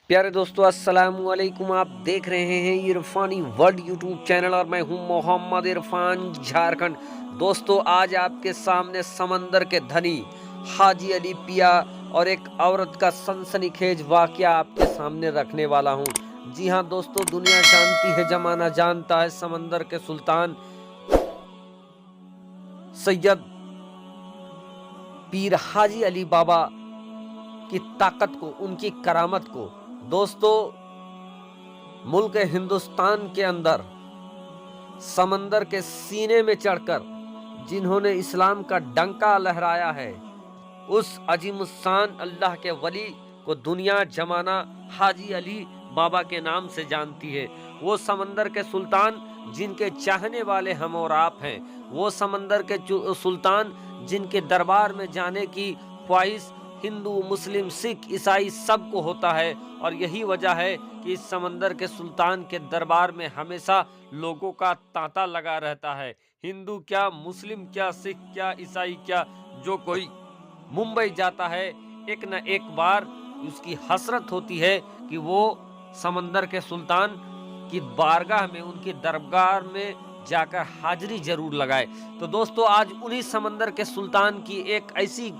प्यारे दोस्तों, अस्सलाम वालेकुम। आप देख रहे हैं इरफानी वर्ल्ड यूट्यूब चैनल और मैं हूं मोहम्मद इरफान, झारखंड। दोस्तों, आज आपके सामने समंदर के धनी हाजी अली पिया और एक औरत का सनसनीखेज वाकया आपके सामने रखने वाला हूं। जी हां दोस्तों, दुनिया जानती है, जमाना जानता है, समंदर के सुल्तान सैयद पीर हाजी अली बाबा की ताकत को, उनकी करामत को। दोस्तों, मुल्क हिंदुस्तान के अंदर समंदर के सीने में चढ़कर जिन्होंने इस्लाम का डंका लहराया है, उस अजीमुस्शान अल्लाह के वली को दुनिया जमाना हाजी अली बाबा के नाम से जानती है। वो समंदर के सुल्तान जिनके चाहने वाले हम और आप हैं, वो समंदर के सुल्तान जिनके दरबार में जाने की ख्वाहिश हिंदू, मुस्लिम, सिख, ईसाई सबको होता है। और यही वजह है कि इस समंदर के सुल्तान के दरबार में हमेशा लोगों का तांता लगा रहता है। हिंदू क्या, मुस्लिम क्या, सिख क्या, ईसाई क्या, जो कोई मुंबई जाता है, एक न एक बार उसकी हसरत होती है कि वो समंदर के सुल्तान की बारगाह में, उनकी दरबार में जाकर हाजिरी जरूर लगाए। तो दोस्तों, आज उन्हीं समंदर के सुल्तान की एक ऐसी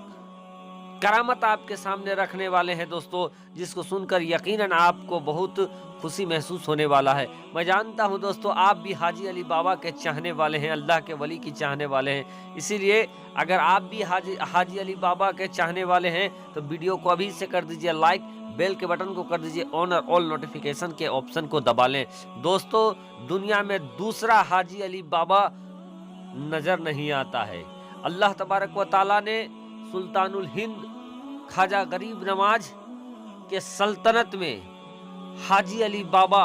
करामत आपके सामने रखने वाले हैं दोस्तों, जिसको सुनकर यकीनन आपको बहुत खुशी महसूस होने वाला है। मैं जानता हूं दोस्तों, आप भी हाजी अली बाबा के चाहने वाले हैं, अल्लाह के वली की चाहने वाले हैं। इसीलिए अगर आप भी हाजी अली बाबा के चाहने वाले हैं तो वीडियो को अभी से कर दीजिए लाइक, बेल के बटन को कर दीजिए ऑन और ऑल नोटिफिकेशन के ऑप्शन को दबा लें। दोस्तों, दुनिया में दूसरा हाजी अली बाबा नजर नहीं आता है। अल्लाह तबारक व तआला ने सुल्तानुल हिंद ख्वाजा गरीब नवाज के सल्तनत में हाजी अली बाबा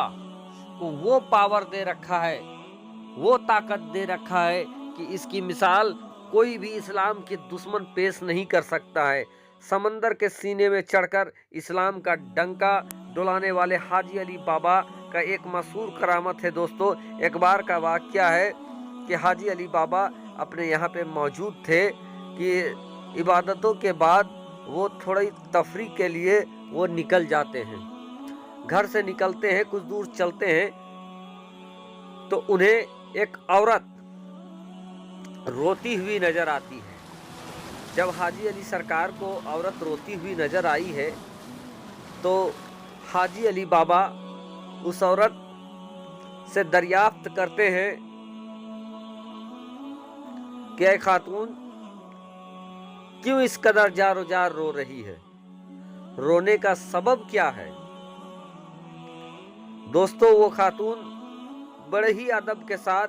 को वो पावर दे रखा है, वो ताकत दे रखा है कि इसकी मिसाल कोई भी इस्लाम के दुश्मन पेश नहीं कर सकता है। समंदर के सीने में चढ़कर इस्लाम का डंका डुलाने वाले हाजी अली बाबा का एक मशहूर करामत है दोस्तों। एक बार का वाकया है कि हाजी अली बाबा अपने यहाँ पे मौजूद थे कि इबादतों के बाद वो थोड़ी तफरी के लिए वो निकल जाते हैं। घर से निकलते हैं, कुछ दूर चलते हैं तो उन्हें एक औरत रोती हुई नजर आती है। जब हाजी अली सरकार को औरत रोती हुई नजर आई है तो हाजी अली बाबा उस औरत से दरियाफ्त करते हैं कि ऐ खातून, क्यों इस कदर जारो जार रो रही है, रोने का सबब क्या है। दोस्तों, वो खातून बड़े ही अदब के साथ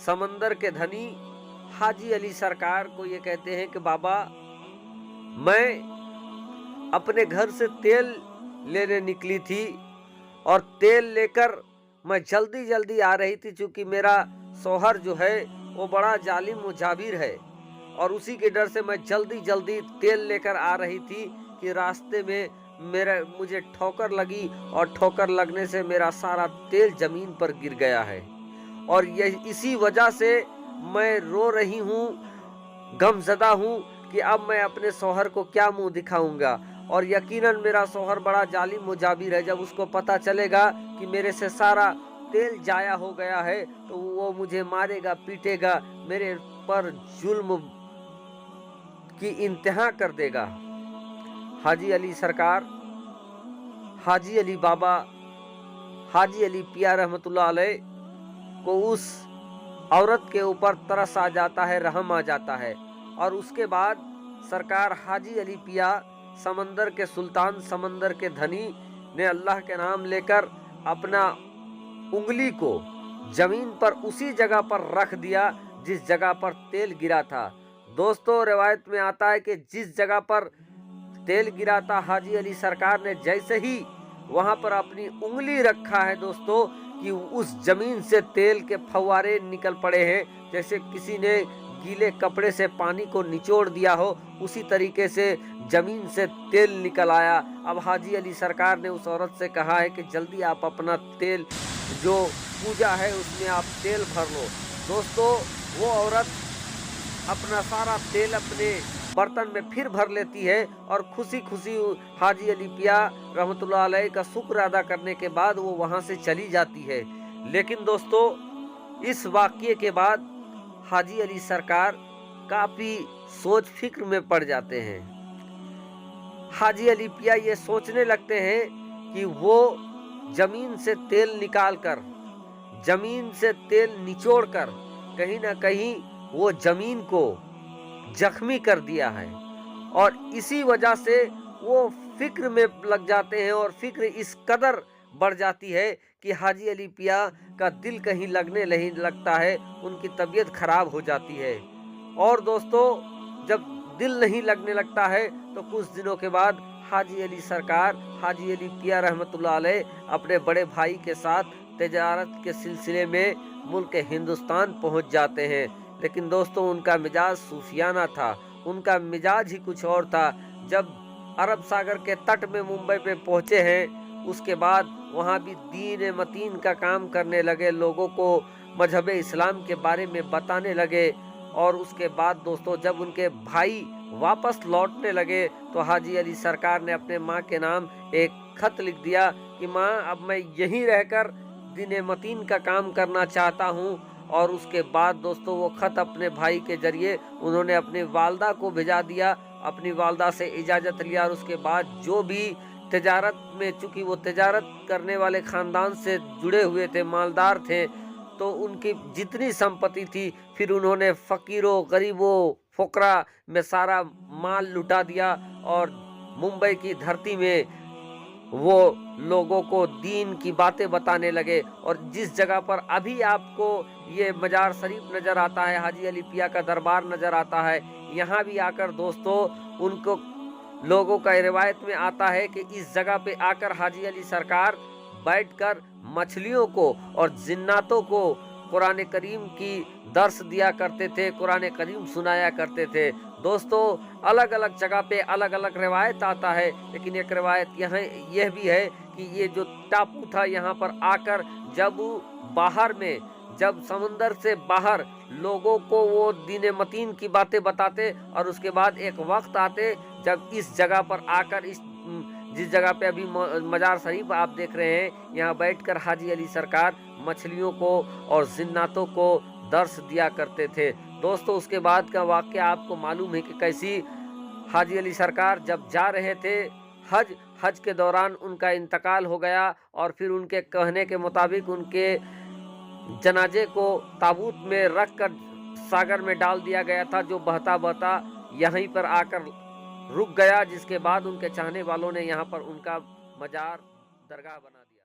समंदर के धनी हाजी अली सरकार को ये कहते हैं कि बाबा, मैं अपने घर से तेल लेने निकली थी और तेल लेकर मैं जल्दी जल्दी आ रही थी, क्योंकि मेरा शौहर जो है वो बड़ा जालिम मुजाबिर है और उसी के डर से मैं जल्दी जल्दी तेल लेकर आ रही थी कि रास्ते में मुझे ठोकर लगी और ठोकर लगने से मेरा सारा तेल जमीन पर गिर गया है और इसी वजह से मैं रो रही हूँ, गमज़दा हूँ कि अब मैं अपने शौहर को क्या मुंह दिखाऊंगा। और यकीनन मेरा शौहर बड़ा जालिम मुजाबिर है, जब उसको पता चलेगा कि मेरे से सारा तेल जाया हो गया है तो वो मुझे मारेगा, पीटेगा, मेरे पर जुल्म की इंतहा कर देगा। हाजी अली सरकार, हाजी अली बाबा, हाजी अली पिया रहमतुल्लाह अलैह को उस औरत के ऊपर तरस आ जाता है, रहम आ जाता है। और उसके बाद सरकार हाजी अली पिया, समंदर के सुल्तान, समंदर के धनी ने अल्लाह के नाम लेकर अपना उंगली को जमीन पर उसी जगह पर रख दिया जिस जगह पर तेल गिरा था। दोस्तों, रिवायत में आता है कि जिस जगह पर तेल गिरा था, हाजी अली सरकार ने जैसे ही वहां पर अपनी उंगली रखा है दोस्तों, कि उस जमीन से तेल के फव्वारे निकल पड़े हैं, जैसे किसी ने गीले कपड़े से पानी को निचोड़ दिया हो, उसी तरीके से जमीन से तेल निकल आया। अब हाजी अली सरकार ने उस औरत से कहा है कि जल्दी आप अपना तेल, जो पूजा है उसमें आप तेल भर लो। दोस्तों, वो औरत अपना सारा तेल अपने बर्तन में फिर भर लेती है और खुशी खुशी हाजी अली पिया रहमतुल्लाह अलैह का शुक्र अदा करने के बाद वो वहाँ से चली जाती है। लेकिन दोस्तों, इस वाक़ये के बाद हाजी अली सरकार काफ़ी सोच फिक्र में पड़ जाते हैं। हाजी अली पिया ये सोचने लगते हैं कि वो जमीन से तेल निकालकर, जमीन से तेल निचोड़कर कहीं ना कहीं वो जमीन को जख्मी कर दिया है, और इसी वजह से वो फिक्र में लग जाते हैं और फिक्र इस कदर बढ़ जाती है कि हाजी अली पिया का दिल कहीं लगने नहीं लगता है, उनकी तबीयत खराब हो जाती है। और दोस्तों, जब दिल नहीं लगने लगता है तो कुछ दिनों के बाद हाजी अली सरकार, हाजी अली पिया रहमतुल्लाह अलैह अपने बड़े भाई के साथ तिजारत के सिलसिले में मुल्क हिंदुस्तान पहुंच जाते हैं। लेकिन दोस्तों, उनका मिजाज सूफियाना था, उनका मिजाज ही कुछ और था। जब अरब सागर के तट में मुंबई पे पहुंचे हैं, उसके बाद वहां भी दीन मतीन का काम करने लगे, लोगों को मजहब इस्लाम के बारे में बताने लगे। और उसके बाद दोस्तों, जब उनके भाई वापस लौटने लगे तो हाजी अली सरकार ने अपने माँ के नाम एक खत लिख दिया कि माँ, अब मैं यहीं रहकर दीन मतीन का काम करना चाहता हूँ। और उसके बाद दोस्तों, वो खत अपने भाई के जरिए उन्होंने अपनी वालदा को भिजा दिया, अपनी वालदा से इजाज़त लिया। और उसके बाद जो भी तिजारत में, चूँकि वो तिजारत करने वाले ख़ानदान से जुड़े हुए थे, मालदार थे, तो उनकी जितनी संपत्ति थी फिर उन्होंने फ़कीरों, गरीबों, फुकरा में सारा माल लुटा दिया और मुंबई की धरती में वो लोगों को दीन की बातें बताने लगे। और जिस जगह पर अभी आपको ये मजार शरीफ नज़र आता है, हाजी अली पिया का दरबार नज़र आता है, यहाँ भी आकर दोस्तों, उनको लोगों का रिवायत में आता है कि इस जगह पे आकर हाजी अली सरकार बैठकर मछलियों को और जिन्नातों को कुरान करीम की दर्स दिया करते थे, कुरान करीम सुनाया करते थे। दोस्तों, अलग अलग जगह पे अलग अलग रिवायत आता है, लेकिन एक रिवायत यहाँ यह भी है कि ये जो टापू था, यहाँ पर आकर जब बाहर में, जब समंदर से बाहर लोगों को वो दीन मतीन की बातें बताते, और उसके बाद एक वक्त आते जब इस जगह पर आकर, इस जिस जगह पे अभी मजार शरीफ आप देख रहे हैं, यहाँ बैठकर हाजी अली सरकार मछलियों को और जिन्नातों को दर्स दिया करते थे। दोस्तों, उसके बाद का वाक़या आपको मालूम है कि कैसी हाजी अली सरकार जब जा रहे थे हज के दौरान उनका इंतकाल हो गया, और फिर उनके कहने के मुताबिक उनके जनाजे को ताबूत में रख कर सागर में डाल दिया गया था, जो बहता बहता यहीं पर आकर रुक गया, जिसके बाद उनके चाहने वालों ने यहाँ पर उनका मजार दरगाह बना दिया।